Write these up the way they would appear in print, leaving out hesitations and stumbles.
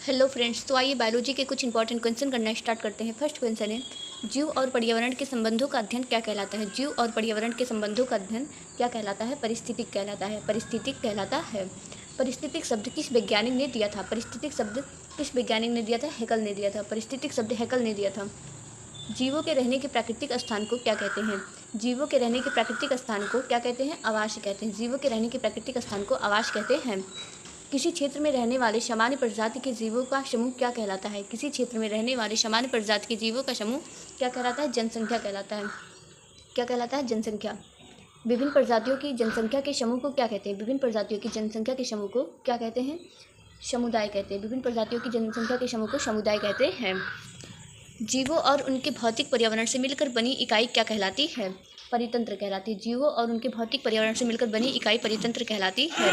Hello friends, तो आइए biology के कुछ इंपॉर्टेंट क्वेश्चन करना स्टार्ट करते हैं। फर्स्ट क्वेश्चन है, जीव और पर्यावरण के संबंधों का अध्ययन क्या कहलाता है। जीव और पर्यावरण के संबंधों का अध्ययन क्या कहलाता है? पारिस्थितिक कहलाता है। पारिस्थितिक कहलाता है। पारिस्थितिक शब्द किस वैज्ञानिक ने दिया था? पारिस्थितिक शब्द किस वैज्ञानिक ने दिया था? हैकल ने दिया था। पारिस्थितिक शब्द हैकल ने दिया था। जीवों के रहने के प्राकृतिक स्थान को क्या कहते हैं? जीवों के रहने के प्राकृतिक स्थान को क्या कहते हैं? आवास कहते हैं। जीवों के रहने के प्राकृतिक स्थान को आवास कहते हैं। किसी क्षेत्र में रहने वाले सामान्य प्रजाति के जीवों का समूह क्या कहलाता है? किसी क्षेत्र में रहने वाले सामान्य प्रजाति के जीवों का समूह क्या कहलाता है? जनसंख्या कहलाता है। क्या कहलाता है? जनसंख्या। विभिन्न प्रजातियों की जनसंख्या के समूह को क्या कहते हैं? विभिन्न प्रजातियों की जनसंख्या के समूह को क्या कहते हैं? समुदाय कहते हैं। विभिन्न प्रजातियों की जनसंख्या के समूह को समुदाय कहते हैं। जीवों और उनके भौतिक पर्यावरण से मिलकर बनी इकाई क्या कहलाती है? परितंत्र कहलाती है। जीवों और उनके भौतिक पर्यावरण से मिलकर बनी इकाई परितंत्र कहलाती है।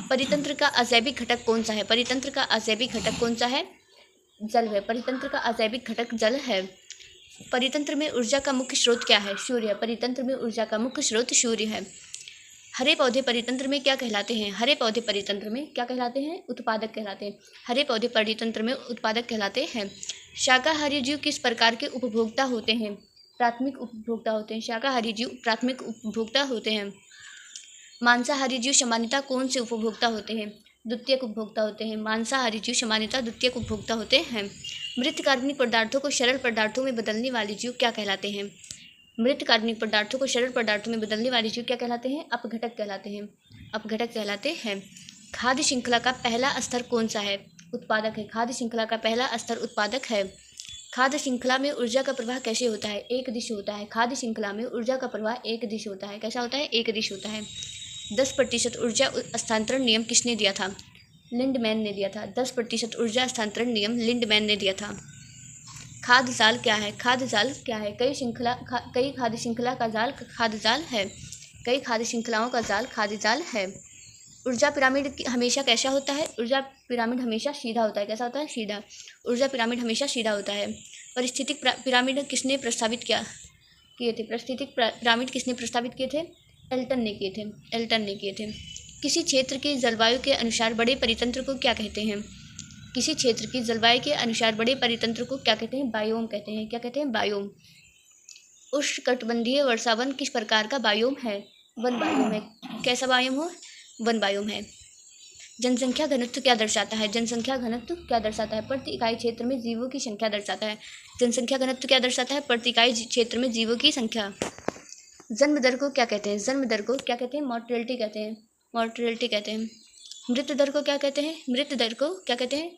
परितंत्र का अजैविक घटक कौन सा है? परितंत्र का अजैविक घटक कौन सा है? जल है। परितंत्र का अजैविक घटक जल है। परितंत्र में ऊर्जा का मुख्य स्रोत क्या है? सूर्य है। परितंत्र में ऊर्जा का मुख्य स्रोत सूर्य है। हरे पौधे परितंत्र में क्या कहलाते हैं? हरे पौधे परितंत्र में क्या कहलाते हैं? उत्पादक कहलाते हैं। हरे पौधे परितंत्र में उत्पादक कहलाते हैं। शाकाहारी जीव किस प्रकार के उपभोक्ता होते हैं? प्राथमिक उपभोक्ता होते हैं। शाकाहारी जीव प्राथमिक उपभोक्ता होते हैं। मांसाहारी जीव सामान्यतः कौन से उपभोक्ता होते हैं? द्वितीयक उपभोक्ता होते हैं। मांसाहारी जीव सामान्यतः द्वितीयक उपभोक्ता होते हैं। मृत कार्बनिक पदार्थों को सरल पदार्थों में बदलने वाले जीव क्या कहलाते हैं? मृत कार्बनिक पदार्थों को सरल पदार्थों में बदलने वाले जीव क्या कहलाते हैं? अपघटक कहलाते हैं। अपघटक कहलाते हैं। खाद्य श्रृंखला का पहला स्तर कौन सा है? उत्पादक है। खाद्य श्रृंखला का पहला स्तर उत्पादक है। खाद्य श्रृंखला में ऊर्जा का प्रवाह कैसे होता है? एक दिश होता है। खाद्य श्रृंखला में ऊर्जा का प्रवाह एक दिश होता है। कैसा होता है? एक दिश होता है। 10% ऊर्जा हस्तांतरण नियम किसने दिया था? लिंडमैन ने दिया था। 10% ऊर्जा हस्तांतरण नियम लिंडमैन ने दिया था। खाद्य जाल क्या है? खाद्य जाल क्या है? कई खाद्य श्रृंखला का जाल खाद्य जाल है। कई खाद्य श्रृंखलाओं का जाल खाद्य जाल है। ऊर्जा पिरामिड हमेशा कैसा होता है? ऊर्जा पिरामिड हमेशा सीधा होता है। कैसा होता है? सीधा। ऊर्जा पिरामिड हमेशा सीधा होता है। पारिस्थितिक पिरामिड किसने प्रस्तावित किए थे? पारिस्थितिक पिरामिड किसने प्रस्तावित किए थे? एल्टन ने किए थे। एल्टन ने किए थे। किसी क्षेत्र की जलवायु के अनुसार बड़े परितंत्र को क्या कहते हैं? किसी क्षेत्र की जलवायु के अनुसार बड़े परितंत्र को क्या कहते हैं? बायोम कहते हैं। क्या कहते हैं? बायोम। उष्णकटिबंधीय वर्षावन किस प्रकार का बायोम है? वन बायोम है। कैसा बायोम हो? वन बायोम है। जनसंख्या घनत्व क्या दर्शाता है? जनसंख्या घनत्व क्या दर्शाता है? प्रति इकाई क्षेत्र में जीवों की संख्या दर्शाता है। जनसंख्या घनत्व क्या दर्शाता है? प्रति इकाई क्षेत्र में जीवों की संख्या। जन्म दर को क्या कहते हैं? जन्म दर को क्या कहते हैं? मॉर्टेलिटी कहते हैं। मॉर्टेलिटी कहते हैं। मृत्यु दर को क्या कहते हैं? मृत्यु दर को क्या कहते हैं?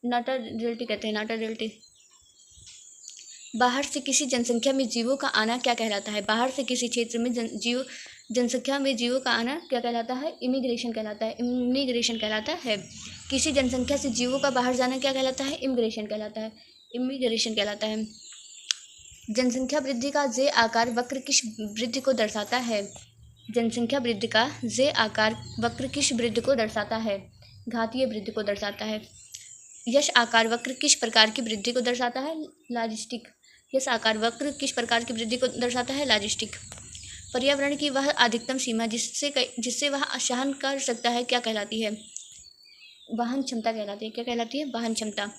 नाटालिटी कहते हैं। नाटालिटी। बाहर से किसी जनसंख्या में जीवों का आना क्या कहलाता है? बाहर से किसी क्षेत्र में जनसंख्या में जीवों का आना क्या कहलाता है? इमिग्रेशन कहलाता है। इमिग्रेशन कहलाता है। किसी जनसंख्या से जीवों का बाहर जाना क्या कहलाता है? इमिग्रेशन कहलाता है। इमिग्रेशन कहलाता है। जनसंख्या वृद्धि का जे आकार वक्र किस वृद्धि को दर्शाता है? जनसंख्या वृद्धि का जे आकार वक्र किस वृद्धि को दर्शाता है? घातीय वृद्धि को दर्शाता है। यश आकार वक्र किस प्रकार की वृद्धि को दर्शाता है? लॉजिस्टिक। यश आकार वक्र किस प्रकार की वृद्धि को दर्शाता है? लॉजिस्टिक। पर्यावरण की वह अधिकतम सीमा जिससे वह सहन कर सकता है क्या कहलाती है? वहन क्षमता कहलाती है। क्या कहलाती है? वहन क्षमता।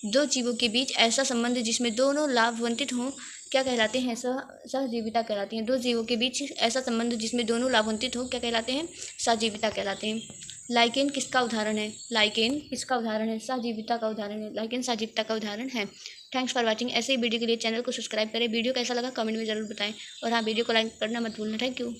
दो जीवों के बीच ऐसा संबंध जिसमें दोनों लाभान्वित हों क्या कहलाते हैं? सहजीविता कहलाती हैं। दो जीवों के बीच ऐसा संबंध जिसमें दोनों लाभान्वित हों क्या कहलाते हैं? सहजीविता कहलाते हैं। लाइकेन किसका उदाहरण है? लाइकेन किसका उदाहरण है? सहजीविता का उदाहरण है। लाइकेन सहजीविता का उदाहरण है। Thanks for watching. ऐसे ही वीडियो के लिए चैनल को सब्सक्राइब करें। वीडियो कैसा लगा कमेंट में ज़रूर बताएं। और हाँ, वीडियो को लाइक करना मत भूलना। Thank you.